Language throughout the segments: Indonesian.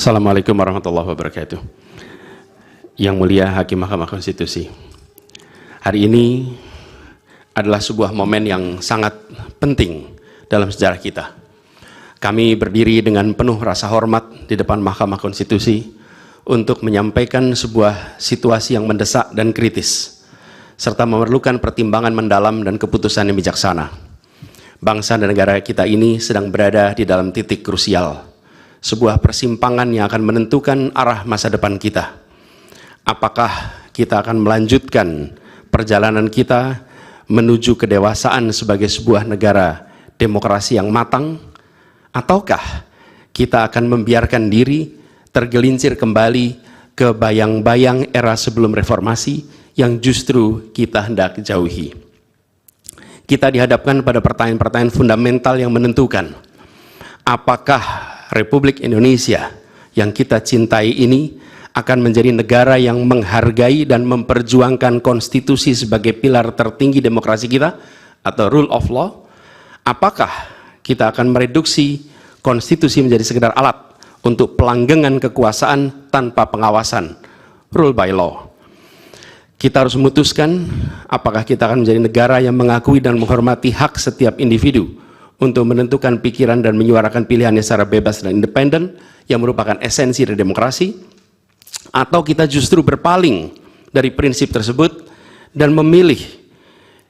Assalamualaikum warahmatullahi wabarakatuh. Yang mulia Hakim Mahkamah Konstitusi, hari ini adalah sebuah momen yang sangat penting dalam sejarah kita. Kami berdiri dengan penuh rasa hormat di depan Mahkamah Konstitusi untuk menyampaikan sebuah situasi yang mendesak dan kritis, serta memerlukan pertimbangan mendalam dan keputusan yang bijaksana. Bangsa dan negara kita ini sedang berada di dalam titik krusial, sebuah persimpangan yang akan menentukan arah masa depan kita. Apakah kita akan melanjutkan perjalanan kita menuju kedewasaan sebagai sebuah negara demokrasi yang matang, ataukah kita akan membiarkan diri tergelincir kembali ke bayang-bayang era sebelum reformasi yang justru kita hendak jauhi. Kita dihadapkan pada pertanyaan-pertanyaan fundamental yang menentukan, apakah Republik Indonesia yang kita cintai ini akan menjadi negara yang menghargai dan memperjuangkan konstitusi sebagai pilar tertinggi demokrasi kita atau rule of law? Apakah kita akan mereduksi konstitusi menjadi sekedar alat untuk pelanggengan kekuasaan tanpa pengawasan, rule by law? Kita harus memutuskan apakah kita akan menjadi negara yang mengakui dan menghormati hak setiap individu untuk menentukan pikiran dan menyuarakan pilihannya secara bebas dan independen yang merupakan esensi dari demokrasi, atau kita justru berpaling dari prinsip tersebut dan memilih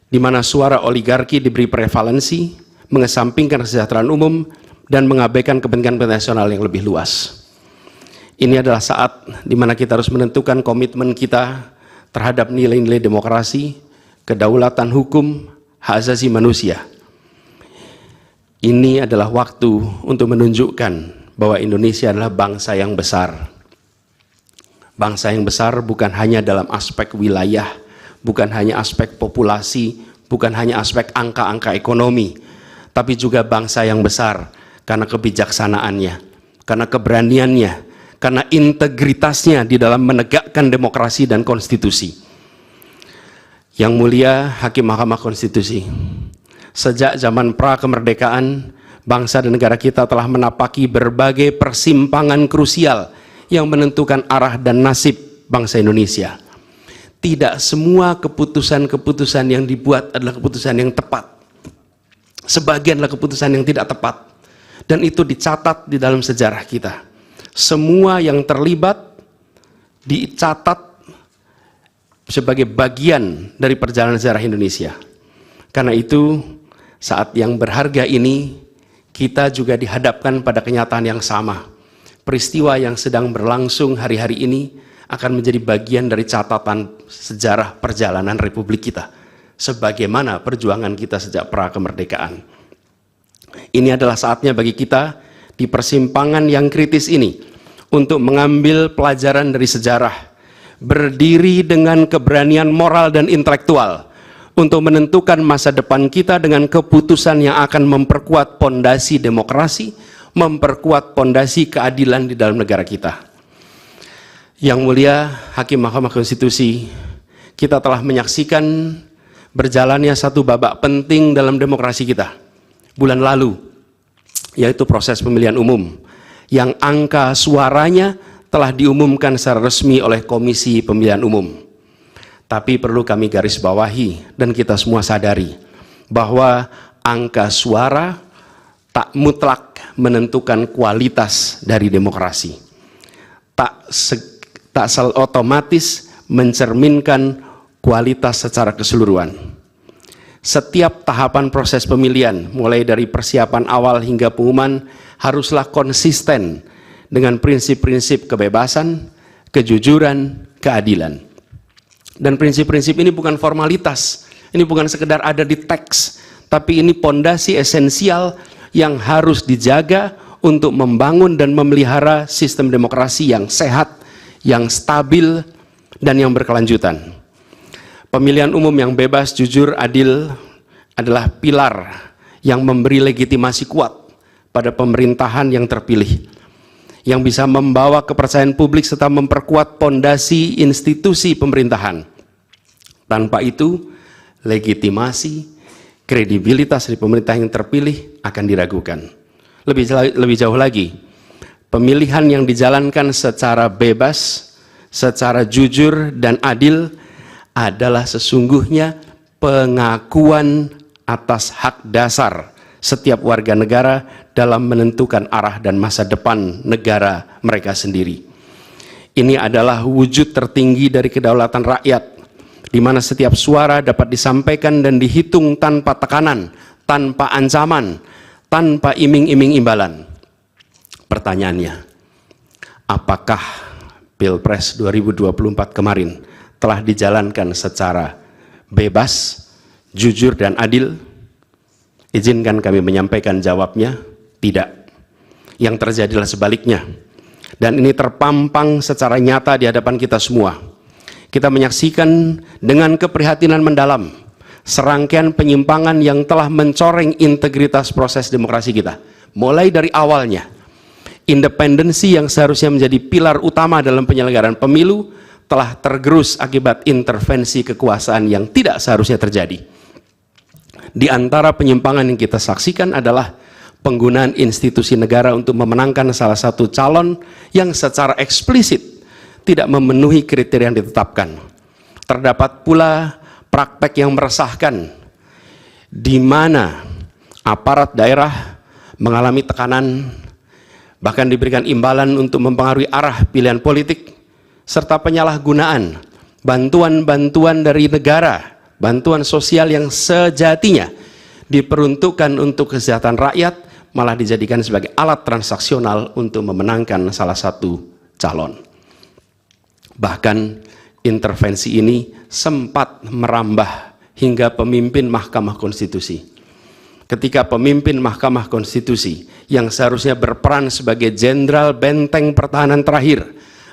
di mana suara oligarki diberi prevalensi, mengesampingkan kesejahteraan umum dan mengabaikan kepentingan nasional yang lebih luas. Ini adalah saat di mana kita harus menentukan komitmen kita terhadap nilai-nilai demokrasi, kedaulatan hukum, hak asasi manusia. Ini adalah waktu untuk menunjukkan bahwa Indonesia adalah bangsa yang besar. Bangsa yang besar bukan hanya dalam aspek wilayah, bukan hanya aspek populasi, bukan hanya aspek angka-angka ekonomi, tapi juga bangsa yang besar karena kebijaksanaannya, karena keberaniannya, karena integritasnya di dalam menegakkan demokrasi dan konstitusi. Yang mulia Hakim Mahkamah Konstitusi, sejak zaman pra-kemerdekaan, bangsa dan negara kita telah menapaki berbagai persimpangan krusial yang menentukan arah dan nasib bangsa Indonesia. Tidak semua keputusan-keputusan yang dibuat adalah keputusan yang tepat. Sebagian adalah keputusan yang tidak tepat. Dan itu dicatat di dalam sejarah kita. Semua yang terlibat dicatat sebagai bagian dari perjalanan sejarah Indonesia. Karena itu, saat yang berharga ini, kita juga dihadapkan pada kenyataan yang sama. Peristiwa yang sedang berlangsung hari-hari ini akan menjadi bagian dari catatan sejarah perjalanan Republik kita, sebagaimana perjuangan kita sejak pra-kemerdekaan. Ini adalah saatnya bagi kita di persimpangan yang kritis ini untuk mengambil pelajaran dari sejarah, berdiri dengan keberanian moral dan intelektual untuk menentukan masa depan kita dengan keputusan yang akan memperkuat pondasi demokrasi, memperkuat pondasi keadilan di dalam negara kita. Yang mulia Hakim Mahkamah Konstitusi, kita telah menyaksikan berjalannya satu babak penting dalam demokrasi kita bulan lalu, yaitu proses pemilihan umum yang angka suaranya telah diumumkan secara resmi oleh Komisi Pemilihan Umum. Tapi perlu kami garis bawahi dan kita semua sadari bahwa angka suara tak mutlak menentukan kualitas dari demokrasi. Tak otomatis mencerminkan kualitas secara keseluruhan. Setiap tahapan proses pemilihan, mulai dari persiapan awal hingga pengumuman, haruslah konsisten dengan prinsip-prinsip kebebasan, kejujuran, keadilan. Dan prinsip-prinsip ini bukan formalitas, ini bukan sekedar ada di teks, tapi ini pondasi esensial yang harus dijaga untuk membangun dan memelihara sistem demokrasi yang sehat, yang stabil, dan yang berkelanjutan. Pemilihan umum yang bebas, jujur, adil adalah pilar yang memberi legitimasi kuat pada pemerintahan yang terpilih, yang bisa membawa kepercayaan publik serta memperkuat pondasi institusi pemerintahan. Tanpa itu, legitimasi, kredibilitas dari pemerintah yang terpilih akan diragukan. Lebih jauh lagi, pemilihan yang dijalankan secara bebas, secara jujur dan adil adalah sesungguhnya pengakuan atas hak dasar setiap warga negara dalam menentukan arah dan masa depan negara mereka sendiri. Ini adalah wujud tertinggi dari kedaulatan rakyat, di mana setiap suara dapat disampaikan dan dihitung tanpa tekanan, tanpa ancaman, tanpa iming-iming imbalan. Pertanyaannya, apakah Pilpres 2024 kemarin telah dijalankan secara bebas, jujur, dan adil? Izinkan kami menyampaikan jawabnya, tidak. Yang terjadilah sebaliknya. Dan ini terpampang secara nyata di hadapan kita semua. Kita menyaksikan dengan keprihatinan mendalam serangkaian penyimpangan yang telah mencoreng integritas proses demokrasi kita. Mulai dari awalnya, independensi yang seharusnya menjadi pilar utama dalam penyelenggaraan pemilu telah tergerus akibat intervensi kekuasaan yang tidak seharusnya terjadi. Di antara penyimpangan yang kita saksikan adalah penggunaan institusi negara untuk memenangkan salah satu calon yang secara eksplisit tidak memenuhi kriteria yang ditetapkan. Terdapat pula praktek yang meresahkan, di mana aparat daerah mengalami tekanan, bahkan diberikan imbalan untuk mempengaruhi arah pilihan politik, serta penyalahgunaan bantuan-bantuan dari negara, bantuan sosial yang sejatinya diperuntukkan untuk kesejahteraan rakyat, malah dijadikan sebagai alat transaksional untuk memenangkan salah satu calon. Bahkan intervensi ini sempat merambah hingga pemimpin Mahkamah Konstitusi. Ketika pemimpin Mahkamah Konstitusi yang seharusnya berperan sebagai jenderal benteng pertahanan terakhir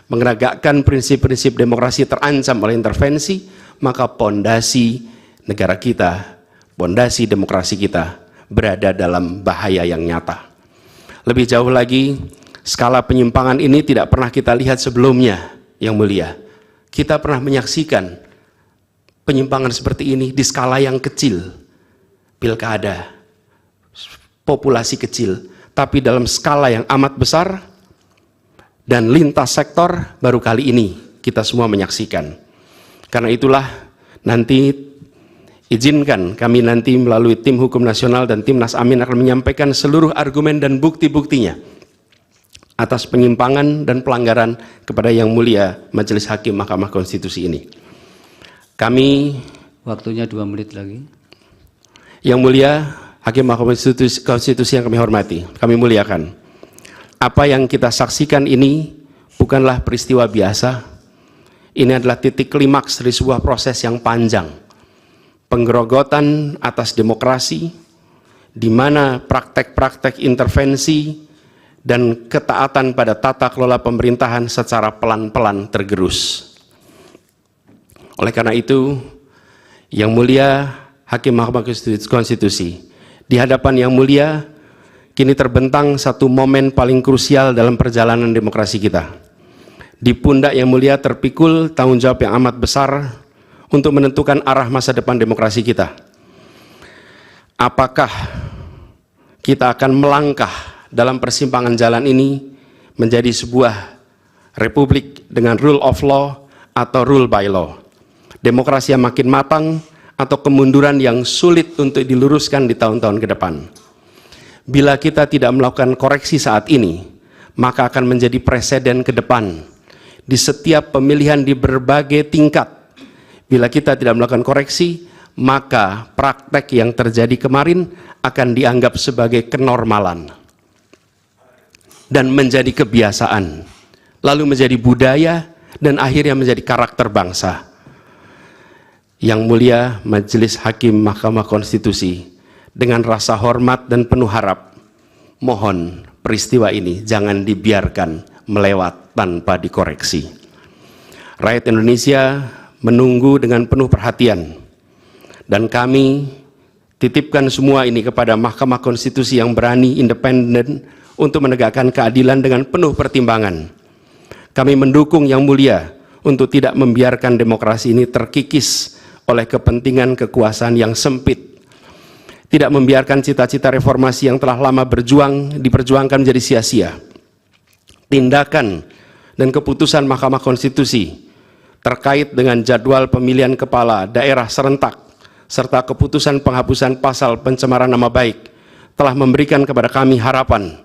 menegakkan prinsip-prinsip demokrasi terancam oleh intervensi, maka pondasi negara kita, pondasi demokrasi kita berada dalam bahaya yang nyata. Lebih jauh lagi, skala penyimpangan ini tidak pernah kita lihat sebelumnya, Yang Mulia. Kita pernah menyaksikan penyimpangan seperti ini di skala yang kecil, pilkada, populasi kecil, tapi dalam skala yang amat besar dan lintas sektor baru kali ini kita semua menyaksikan. Karena itulah nanti izinkan kami nanti melalui tim hukum nasional dan Timnas Amin akan menyampaikan seluruh argumen dan bukti-buktinya atas penyimpangan dan pelanggaran kepada Yang Mulia Majelis Hakim Mahkamah Konstitusi ini. Kami, waktunya 2 menit lagi. Yang Mulia Hakim Mahkamah Konstitusi yang kami hormati, kami muliakan. Apa yang kita saksikan ini bukanlah peristiwa biasa. Ini adalah titik klimaks dari sebuah proses yang panjang. Penggerogotan atas demokrasi, di mana praktek-praktek intervensi dan ketaatan pada tata kelola pemerintahan secara pelan-pelan tergerus. Oleh karena itu, Yang Mulia Hakim Mahkamah Konstitusi, di hadapan Yang Mulia, kini terbentang satu momen paling krusial dalam perjalanan demokrasi kita. Di pundak Yang Mulia terpikul tanggung jawab yang amat besar untuk menentukan arah masa depan demokrasi kita. Apakah kita akan melangkah dalam persimpangan jalan ini menjadi sebuah republik dengan rule of law atau rule by law? Demokrasi yang makin matang atau kemunduran yang sulit untuk diluruskan di tahun-tahun ke depan? Bila kita tidak melakukan koreksi saat ini, maka akan menjadi presiden ke depan di setiap pemilihan di berbagai tingkat. Bila kita tidak melakukan koreksi, maka praktek yang terjadi kemarin akan dianggap sebagai kenormalan dan menjadi kebiasaan, lalu menjadi budaya, dan akhirnya menjadi karakter bangsa. Yang Mulia Majelis Hakim Mahkamah Konstitusi, dengan rasa hormat dan penuh harap, mohon peristiwa ini jangan dibiarkan melewat tanpa dikoreksi. Rakyat Indonesia menunggu dengan penuh perhatian, dan kami titipkan semua ini kepada Mahkamah Konstitusi yang berani, independen, untuk menegakkan keadilan dengan penuh pertimbangan. Kami mendukung Yang Mulia untuk tidak membiarkan demokrasi ini terkikis oleh kepentingan kekuasaan yang sempit, tidak membiarkan cita-cita reformasi yang telah lama diperjuangkan menjadi sia-sia. tindakan dan keputusan Mahkamah Konstitusi terkait dengan jadwal pemilihan kepala daerah serentak serta keputusan penghapusan pasal pencemaran nama baik telah memberikan kepada kami harapan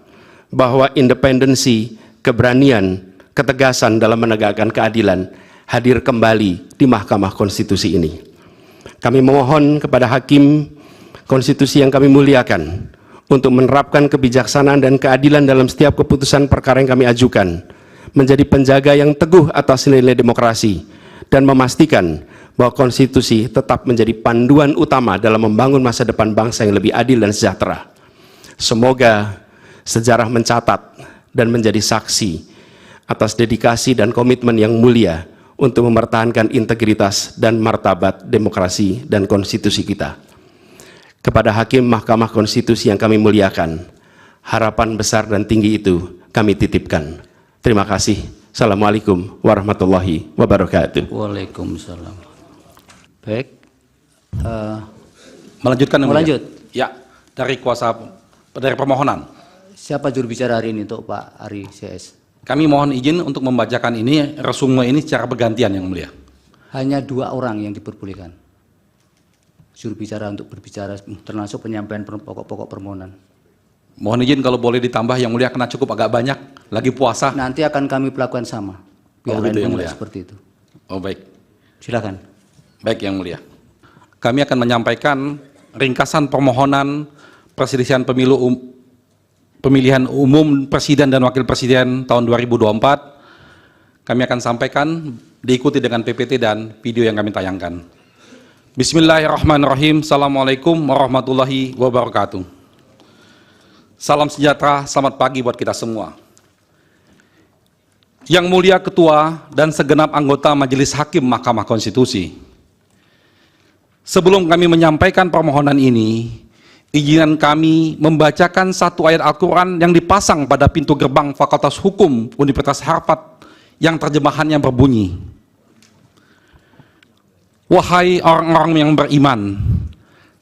bahwa independensi, keberanian, ketegasan dalam menegakkan keadilan hadir kembali di Mahkamah Konstitusi ini. Kami memohon kepada Hakim Konstitusi yang kami muliakan untuk menerapkan kebijaksanaan dan keadilan dalam setiap keputusan perkara yang kami ajukan, menjadi penjaga yang teguh atas nilai demokrasi, dan memastikan bahwa konstitusi tetap menjadi panduan utama dalam membangun masa depan bangsa yang lebih adil dan sejahtera. Semoga sejarah mencatat dan menjadi saksi atas dedikasi dan komitmen yang mulia untuk mempertahankan integritas dan martabat demokrasi dan konstitusi kita. Kepada Hakim Mahkamah Konstitusi yang kami muliakan, harapan besar dan tinggi itu kami titipkan. Terima kasih. Assalamualaikum warahmatullahi wabarakatuh. Waalaikumsalam. Baik. Melanjutkan yang mulia. Lanjut. Ya, dari permohonan. Siapa juru bicara hari ini untuk Pak Ari CS? Kami mohon izin untuk membacakan ini, resume ini secara bergantian yang mulia. Hanya 2 orang yang diperbolehkan juru bicara untuk berbicara, termasuk penyampaian pokok-pokok permohonan. Mohon izin kalau boleh ditambah yang mulia, karena cukup agak banyak, lagi puasa. Nanti akan kami perlakukan sama. Biar begitu yang lain mulia. seperti itu. Oh baik. Silakan. Baik yang mulia. Kami akan menyampaikan ringkasan permohonan perselisihan pemilihan umum presiden dan wakil presiden tahun 2024. Kami akan sampaikan diikuti dengan PPT dan video yang kami tayangkan. Bismillahirrahmanirrahim. Assalamualaikum warahmatullahi wabarakatuh. Salam sejahtera, selamat pagi buat kita semua. Yang mulia Ketua dan segenap anggota Majelis Hakim Mahkamah Konstitusi. Sebelum kami menyampaikan permohonan ini, izinkan kami membacakan satu ayat Al-Quran yang dipasang pada pintu gerbang Fakultas Hukum Universitas Harvard yang terjemahannya berbunyi, "Wahai orang-orang yang beriman,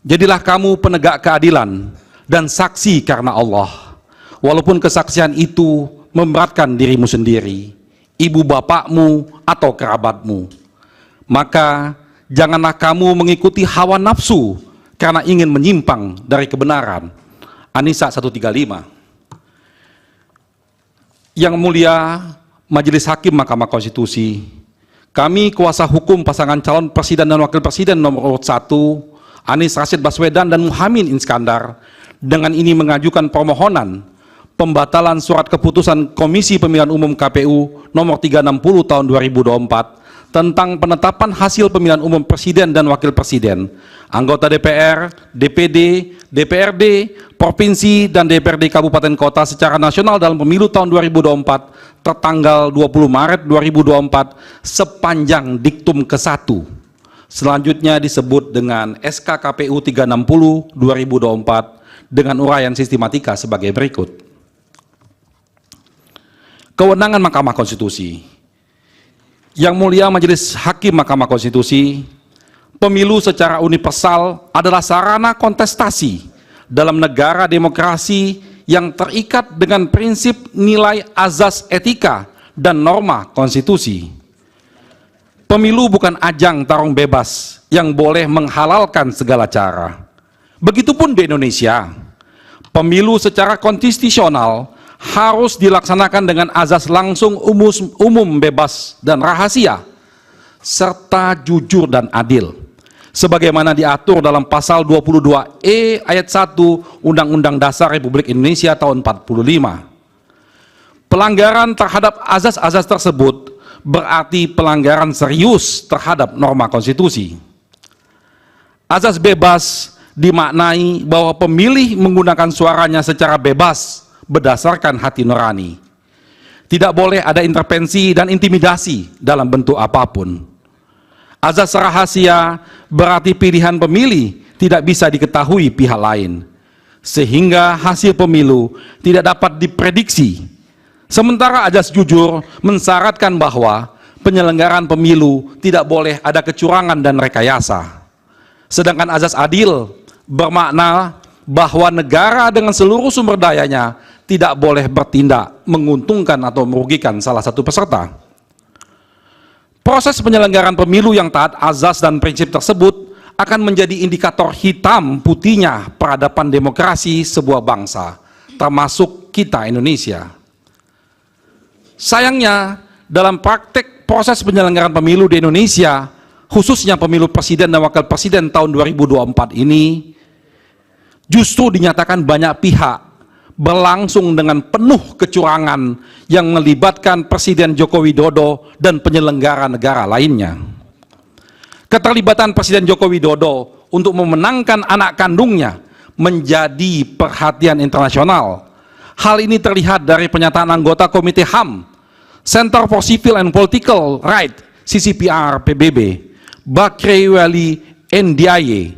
jadilah kamu penegak keadilan dan saksi karena Allah, walaupun kesaksian itu memberatkan dirimu sendiri, ibu bapakmu atau kerabatmu. Maka janganlah kamu mengikuti hawa nafsu karena ingin menyimpang dari kebenaran." An-Nisa 135. Yang mulia Majelis Hakim Mahkamah Konstitusi, kami kuasa hukum pasangan calon presiden dan wakil presiden nomor urut 1, Anies Rashid Baswedan dan Muhaimin Iskandar, dengan ini mengajukan permohonan pembatalan surat keputusan Komisi Pemilihan Umum KPU nomor 360 tahun 2024 tentang penetapan hasil pemilihan umum presiden dan wakil presiden, anggota DPR, DPD, DPRD, Provinsi, dan DPRD Kabupaten Kota secara nasional dalam pemilu tahun 2024 tertanggal 20 Maret 2024 sepanjang diktum ke-1. Selanjutnya disebut dengan SK KPU 360 2024 dengan uraian sistematika sebagai berikut. Kewenangan Mahkamah Konstitusi. Yang mulia Majelis Hakim Mahkamah Konstitusi, pemilu secara universal adalah sarana kontestasi dalam negara demokrasi yang terikat dengan prinsip nilai azas etika dan norma konstitusi. Pemilu bukan ajang tarung bebas yang boleh menghalalkan segala cara. Begitupun di Indonesia, pemilu secara konstitusional harus dilaksanakan dengan azas langsung, umum, bebas, dan rahasia, serta jujur dan adil, sebagaimana diatur dalam pasal 22E ayat 1 Undang-Undang Dasar Republik Indonesia tahun 45. Pelanggaran terhadap azas-azas tersebut berarti pelanggaran serius terhadap norma konstitusi. Azas bebas dimaknai bahwa pemilih menggunakan suaranya secara bebas berdasarkan hati nurani. Tidak boleh ada intervensi dan intimidasi dalam bentuk apapun. Azas rahasia berarti pilihan pemilih tidak bisa diketahui pihak lain, sehingga hasil pemilu tidak dapat diprediksi. Sementara azas jujur mensyaratkan bahwa penyelenggaraan pemilu tidak boleh ada kecurangan dan rekayasa. Sedangkan azas adil bermakna bahwa negara dengan seluruh sumber dayanya tidak boleh bertindak menguntungkan atau merugikan salah satu peserta. Proses penyelenggaraan pemilu yang taat azas dan prinsip tersebut akan menjadi indikator hitam putihnya peradaban demokrasi sebuah bangsa, termasuk kita Indonesia. Sayangnya, dalam praktek proses penyelenggaraan pemilu di Indonesia, khususnya pemilu presiden dan wakil presiden tahun 2024 ini, justru dinyatakan banyak pihak berlangsung dengan penuh kecurangan yang melibatkan Presiden Joko Widodo dan penyelenggara negara lainnya. Keterlibatan Presiden Joko Widodo untuk memenangkan anak kandungnya menjadi perhatian internasional. Hal ini terlihat dari pernyataan anggota Komite HAM, Center for Civil and Political Rights, CCPR PBB, Bakri Wali Ndiaye.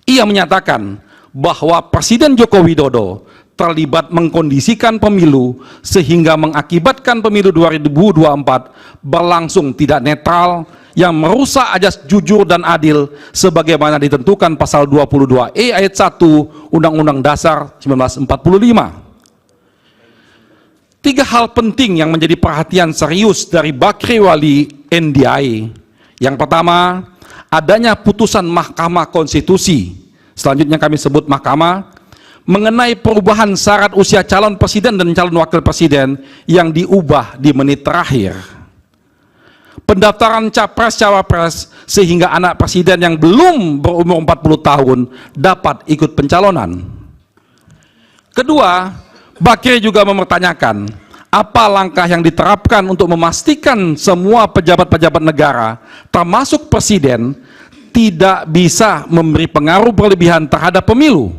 Ia menyatakan bahwa Presiden Joko Widodo terlibat mengkondisikan pemilu sehingga mengakibatkan pemilu 2024 berlangsung tidak netral yang merusak ajas jujur dan adil sebagaimana ditentukan pasal 22E ayat 1 Undang-Undang Dasar 1945. Tiga hal penting yang menjadi perhatian serius dari Bakri Wali Ndiaye. Yang pertama, adanya putusan Mahkamah Konstitusi, selanjutnya kami sebut Mahkamah, mengenai perubahan syarat usia calon presiden dan calon wakil presiden yang diubah di menit terakhir. Pendaftaran capres-cawapres sehingga anak presiden yang belum berumur 40 tahun dapat ikut pencalonan. Kedua, Bakri juga mempertanyakan apa langkah yang diterapkan untuk memastikan semua pejabat-pejabat negara, termasuk presiden, tidak bisa memberi pengaruh berlebihan terhadap pemilu.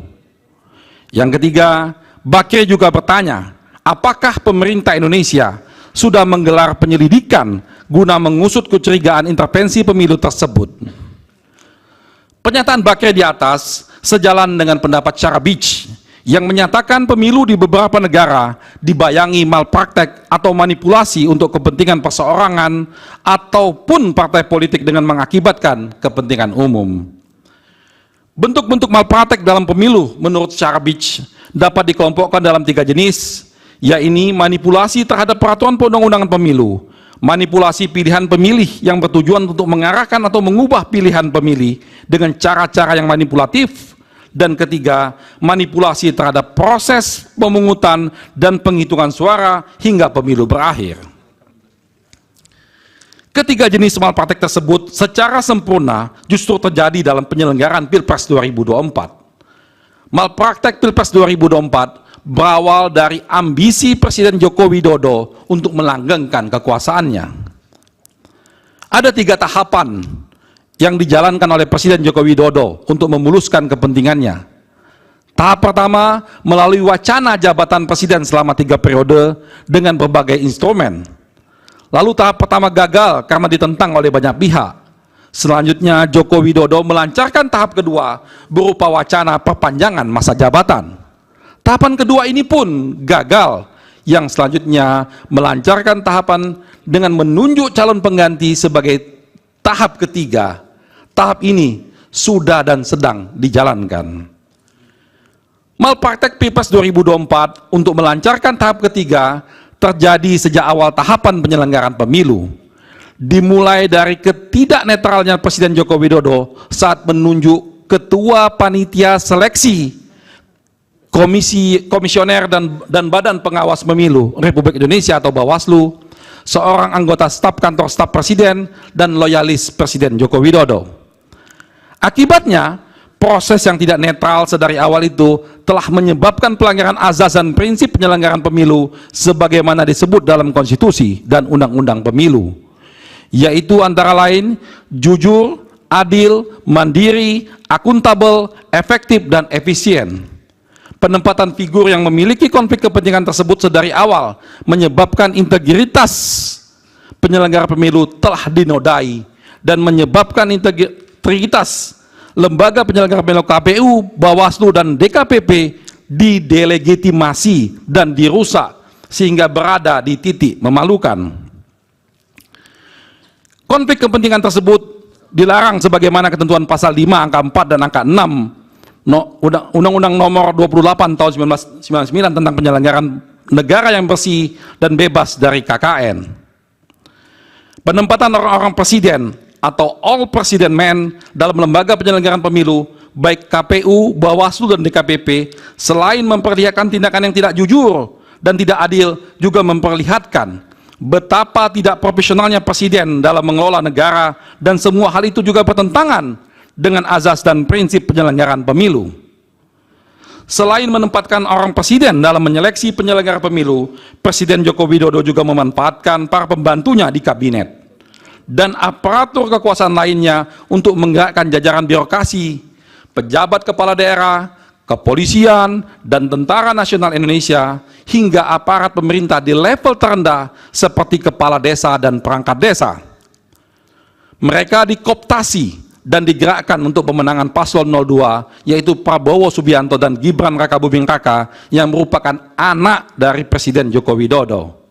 Yang ketiga, Bakri juga bertanya, apakah pemerintah Indonesia sudah menggelar penyelidikan guna mengusut kecurigaan intervensi pemilu tersebut? Pernyataan Bakri di atas sejalan dengan pendapat Syarabich yang menyatakan pemilu di beberapa negara dibayangi malpraktek atau manipulasi untuk kepentingan perseorangan ataupun partai politik dengan mengakibatkan kepentingan umum. Bentuk-bentuk malpraktek dalam pemilu menurut Syarabich dapat dikelompokkan dalam tiga jenis, yaitu manipulasi terhadap peraturan perundang-undangan pemilu, manipulasi pilihan pemilih yang bertujuan untuk mengarahkan atau mengubah pilihan pemilih dengan cara-cara yang manipulatif, dan ketiga, manipulasi terhadap proses pemungutan dan penghitungan suara hingga pemilu berakhir. Ketiga jenis malpraktek tersebut secara sempurna justru terjadi dalam penyelenggaraan Pilpres 2024. Malpraktek Pilpres 2024 berawal dari ambisi Presiden Joko Widodo untuk melanggengkan kekuasaannya. Ada tiga tahapan yang dijalankan oleh Presiden Joko Widodo untuk memuluskan kepentingannya. Tahap pertama melalui wacana jabatan presiden selama 3 periode dengan berbagai instrumen. Lalu tahap pertama gagal karena ditentang oleh banyak pihak. Selanjutnya Joko Widodo melancarkan tahap kedua berupa wacana perpanjangan masa jabatan. Tahapan kedua ini pun gagal, yang selanjutnya melancarkan tahapan dengan menunjuk calon pengganti sebagai tahap ketiga. Tahap ini sudah dan sedang dijalankan. Malpraktek Pilpres 2024 untuk melancarkan tahap ketiga terjadi sejak awal tahapan penyelenggaraan pemilu, dimulai dari ketidaknetralnya Presiden Joko Widodo saat menunjuk Ketua Panitia Seleksi Komisioner dan Badan Pengawas Pemilu Republik Indonesia atau Bawaslu, seorang anggota staf kantor staf Presiden dan loyalis Presiden Joko Widodo. Akibatnya, proses yang tidak netral sedari awal itu telah menyebabkan pelanggaran azas dan prinsip penyelenggaraan pemilu sebagaimana disebut dalam konstitusi dan undang-undang pemilu, yaitu antara lain jujur, adil, mandiri, akuntabel, efektif, dan efisien. Penempatan figur yang memiliki konflik kepentingan tersebut sedari awal menyebabkan integritas penyelenggara pemilu telah dinodai dan menyebabkan integritas lembaga penyelenggara pemilu KPU, Bawaslu, dan DKPP didelegitimasi dan dirusak sehingga berada di titik memalukan. Konflik kepentingan tersebut dilarang sebagaimana ketentuan pasal 5 angka 4 dan angka 6 Undang-Undang Nomor 28 tahun 1999 tentang penyelenggaraan negara yang bersih dan bebas dari KKN. Penempatan orang-orang presiden atau all president men dalam lembaga penyelenggaraan pemilu, baik KPU, Bawaslu, dan DKPP, selain memperlihatkan tindakan yang tidak jujur dan tidak adil, juga memperlihatkan betapa tidak profesionalnya presiden dalam mengelola negara, dan semua hal itu juga bertentangan dengan azas dan prinsip penyelenggaraan pemilu. Selain menempatkan orang presiden dalam menyeleksi penyelenggara pemilu, Presiden Joko Widodo juga memanfaatkan para pembantunya di kabinet dan aparatur kekuasaan lainnya untuk menggerakkan jajaran birokrasi, pejabat kepala daerah, kepolisian, dan Tentara Nasional Indonesia, hingga aparat pemerintah di level terendah seperti kepala desa dan perangkat desa. Mereka dikooptasi dan digerakkan untuk pemenangan paslon 02, yaitu Prabowo Subianto dan Gibran Rakabuming Raka, yang merupakan anak dari Presiden Joko Widodo.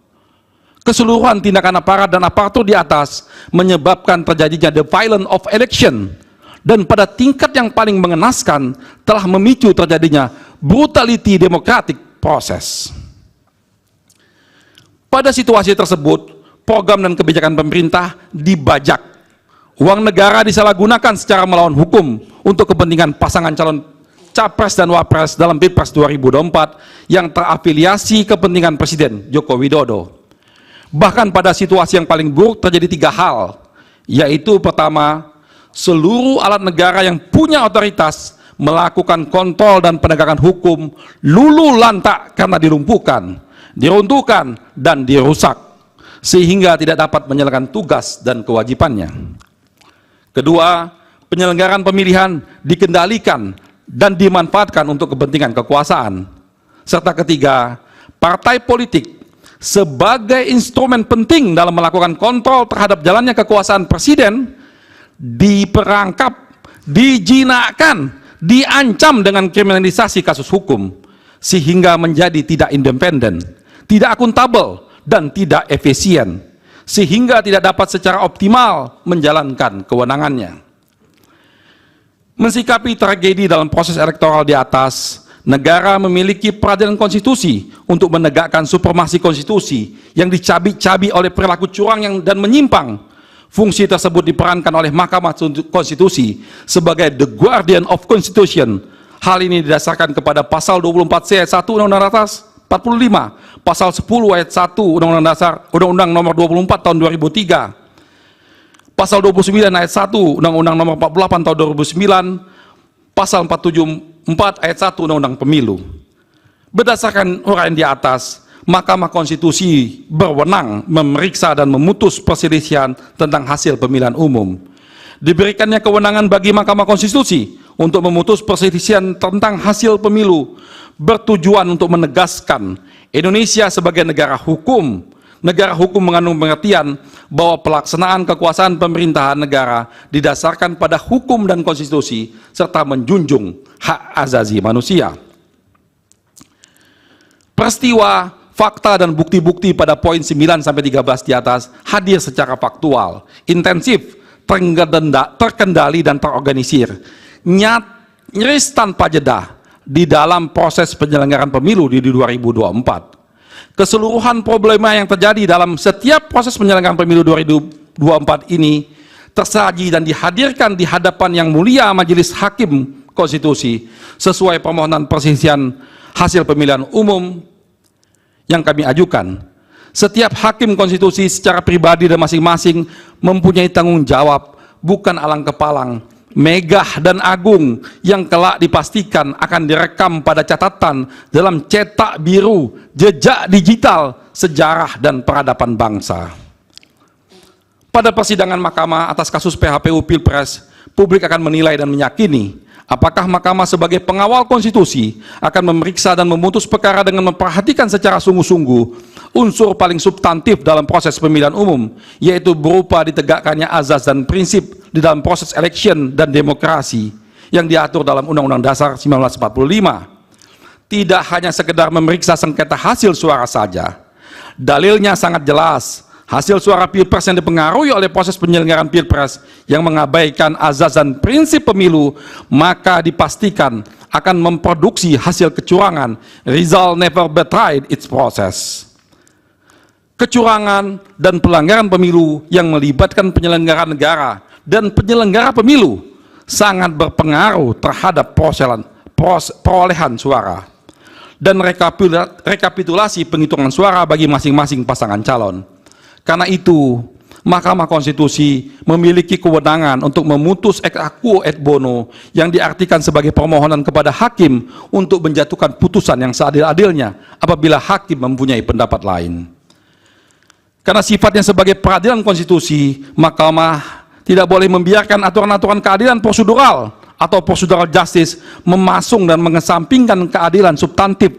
Keseluruhan tindakan aparat dan aparatur di atas menyebabkan terjadinya the violence of election, dan pada tingkat yang paling mengenaskan telah memicu terjadinya brutality democratic process. Pada situasi tersebut, program dan kebijakan pemerintah dibajak. Uang negara disalahgunakan secara melawan hukum untuk kepentingan pasangan calon Capres dan Wapres dalam Pilpres 2024 yang terafiliasi kepentingan Presiden Joko Widodo. Bahkan pada situasi yang paling buruk terjadi 3 hal, yaitu pertama, seluruh alat negara yang punya otoritas melakukan kontrol dan penegakan hukum luluh lantak karena dilumpuhkan, diruntuhkan, dan dirusak, sehingga tidak dapat menjalankan tugas dan kewajibannya. Kedua, penyelenggaraan pemilihan dikendalikan dan dimanfaatkan untuk kepentingan kekuasaan. Serta ketiga, partai politik sebagai instrumen penting dalam melakukan kontrol terhadap jalannya kekuasaan presiden diperangkap, dijinakkan, diancam dengan kriminalisasi kasus hukum, sehingga menjadi tidak independen, tidak akuntabel, dan tidak efisien, sehingga tidak dapat secara optimal menjalankan kewenangannya. Mensikapi tragedi dalam proses elektoral di atas, negara memiliki peradilan konstitusi untuk menegakkan supremasi konstitusi yang dicabi-cabi oleh perilaku curang dan menyimpang. Fungsi tersebut diperankan oleh Mahkamah Konstitusi sebagai the guardian of constitution. Hal ini didasarkan kepada pasal 24C ayat 1 Undang-Undang Dasar 45, pasal 10 ayat 1 Undang-Undang Nomor 24 tahun 2003, pasal 29 ayat 1 Undang-Undang Nomor 48 tahun 2009, pasal 474 ayat 1 Undang-Undang Pemilu. Berdasarkan uraian di atas, Mahkamah Konstitusi berwenang memeriksa dan memutus perselisihan tentang hasil pemilihan umum. Diberikannya kewenangan bagi Mahkamah Konstitusi untuk memutus perselisihan tentang hasil pemilu bertujuan untuk menegaskan Indonesia sebagai negara hukum. Negara hukum mengandung pengertian bahwa pelaksanaan kekuasaan pemerintahan negara didasarkan pada hukum dan konstitusi serta menjunjung hak asasi manusia. Peristiwa, fakta, dan bukti-bukti pada poin 9-13 di atas hadir secara faktual, intensif, terkendali, dan terorganisir, nyaris tanpa jeda di dalam proses penyelenggaraan pemilu di 2024. Keseluruhan problema yang terjadi dalam setiap proses penyelenggaraan pemilu 2024 ini tersaji dan dihadirkan di hadapan yang mulia Majelis Hakim Konstitusi sesuai permohonan perselisihan hasil pemilihan umum yang kami ajukan. Setiap hakim konstitusi secara pribadi dan masing-masing mempunyai tanggung jawab, bukan alang-kepalang, megah dan agung yang kelak dipastikan akan direkam pada catatan dalam cetak biru jejak digital sejarah dan peradaban bangsa. Pada persidangan Mahkamah atas kasus PHPU Pilpres, publik akan menilai dan meyakini apakah Mahkamah sebagai pengawal konstitusi akan memeriksa dan memutus perkara dengan memperhatikan secara sungguh-sungguh unsur paling substantif dalam proses pemilihan umum, yaitu berupa ditegakkannya azas dan prinsip di dalam proses election dan demokrasi yang diatur dalam Undang-Undang Dasar 1945. Tidak hanya sekedar memeriksa sengketa hasil suara saja. Dalilnya sangat jelas. hasil suara Pilpres yang dipengaruhi oleh proses penyelenggaraan Pilpres yang mengabaikan azas dan prinsip pemilu, maka dipastikan akan memproduksi hasil kecurangan. Result never betrayed its process. Kecurangan dan pelanggaran pemilu yang melibatkan penyelenggara negara dan penyelenggara pemilu sangat berpengaruh terhadap perolehan suara dan rekapitulasi penghitungan suara bagi masing-masing pasangan calon. Karena itu, Mahkamah Konstitusi memiliki kewenangan untuk memutus ex aequo et bono yang diartikan sebagai permohonan kepada hakim untuk menjatuhkan putusan yang seadil-adilnya apabila hakim mempunyai pendapat lain. Karena sifatnya sebagai peradilan konstitusi, Mahkamah tidak boleh membiarkan aturan-aturan keadilan prosedural atau procedural justice memasung dan mengesampingkan keadilan substantif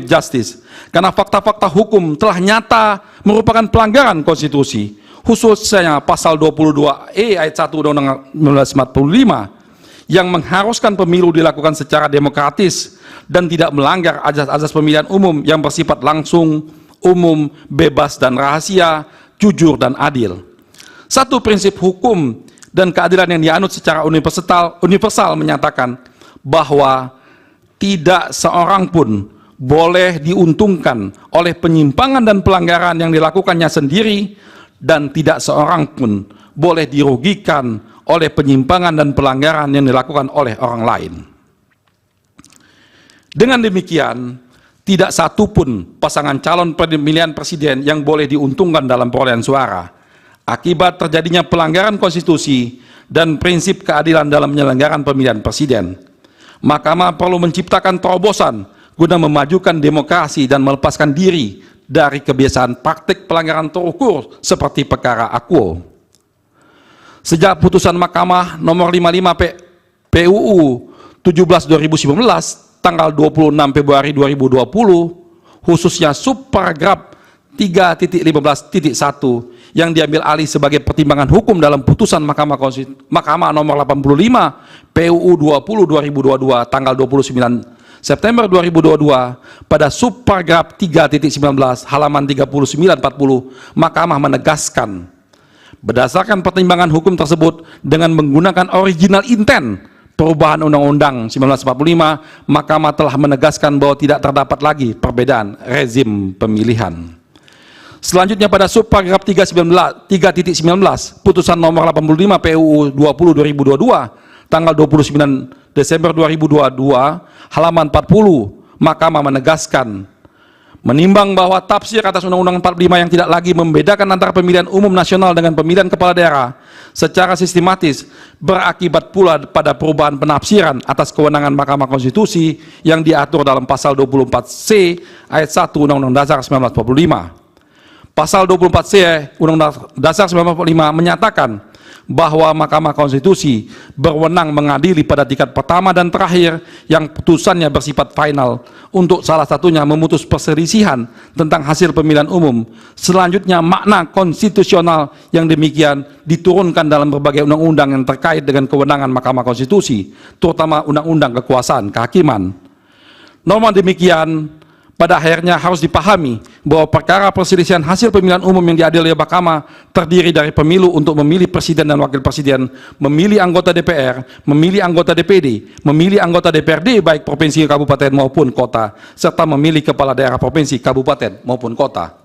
justice. Karena fakta-fakta hukum telah nyata merupakan pelanggaran konstitusi, khususnya pasal 22E ayat 1 Undang-Undang 1945 yang mengharuskan pemilu dilakukan secara demokratis dan tidak melanggar azas-azas pemilihan umum yang bersifat langsung, umum, bebas dan rahasia, jujur dan adil. Satu prinsip hukum dan keadilan yang dianut secara universal menyatakan bahwa tidak seorang pun boleh diuntungkan oleh penyimpangan dan pelanggaran yang dilakukannya sendiri, dan tidak seorang pun boleh dirugikan oleh penyimpangan dan pelanggaran yang dilakukan oleh orang lain. Dengan demikian, tidak satu pun pasangan calon pemilihan presiden yang boleh diuntungkan dalam perolehan suara akibat terjadinya pelanggaran konstitusi dan prinsip keadilan dalam penyelenggaraan pemilihan presiden. Mahkamah perlu menciptakan terobosan guna memajukan demokrasi dan melepaskan diri dari kebiasaan praktik pelanggaran terukur seperti perkara aequo. Sejak putusan Mahkamah nomor 55 PUU 17/2019 tanggal 26 Februari 2020, khususnya subparagraf 3.15.1 yang diambil alih sebagai pertimbangan hukum dalam putusan Mahkamah nomor 85 PUU 20/2022 tanggal 29 September 2022 pada subparagraf 3.19 halaman 3940, Mahkamah menegaskan berdasarkan pertimbangan hukum tersebut dengan menggunakan original intent perubahan Undang-Undang 1945, Mahkamah telah menegaskan bahwa tidak terdapat lagi perbedaan rezim pemilihan. Selanjutnya pada subparagraf 3.19 putusan nomor 85 PUU 20/2022 tanggal 29 Desember 2022 halaman 40, Mahkamah menegaskan menimbang bahwa tafsir atas Undang-Undang 45 yang tidak lagi membedakan antara pemilihan umum nasional dengan pemilihan kepala daerah secara sistematis berakibat pula pada perubahan penafsiran atas kewenangan Mahkamah Konstitusi yang diatur dalam pasal 24C ayat 1 Undang-Undang Dasar 1945. Pasal 24C Undang-Undang Dasar 1945 menyatakan bahwa Mahkamah Konstitusi berwenang mengadili pada tingkat pertama dan terakhir yang putusannya bersifat final untuk salah satunya memutus perselisihan tentang hasil pemilihan umum. Selanjutnya makna konstitusional yang demikian diturunkan dalam berbagai undang-undang yang terkait dengan kewenangan Mahkamah Konstitusi, terutama undang-undang kekuasaan kehakiman. Norma demikian pada akhirnya harus dipahami bahwa perkara perselisihan hasil pemilihan umum yang diadili oleh Mahkamah terdiri dari pemilu untuk memilih presiden dan wakil presiden, memilih anggota DPR, memilih anggota DPD, memilih anggota DPRD baik provinsi, kabupaten maupun kota, serta memilih kepala daerah provinsi, kabupaten maupun kota.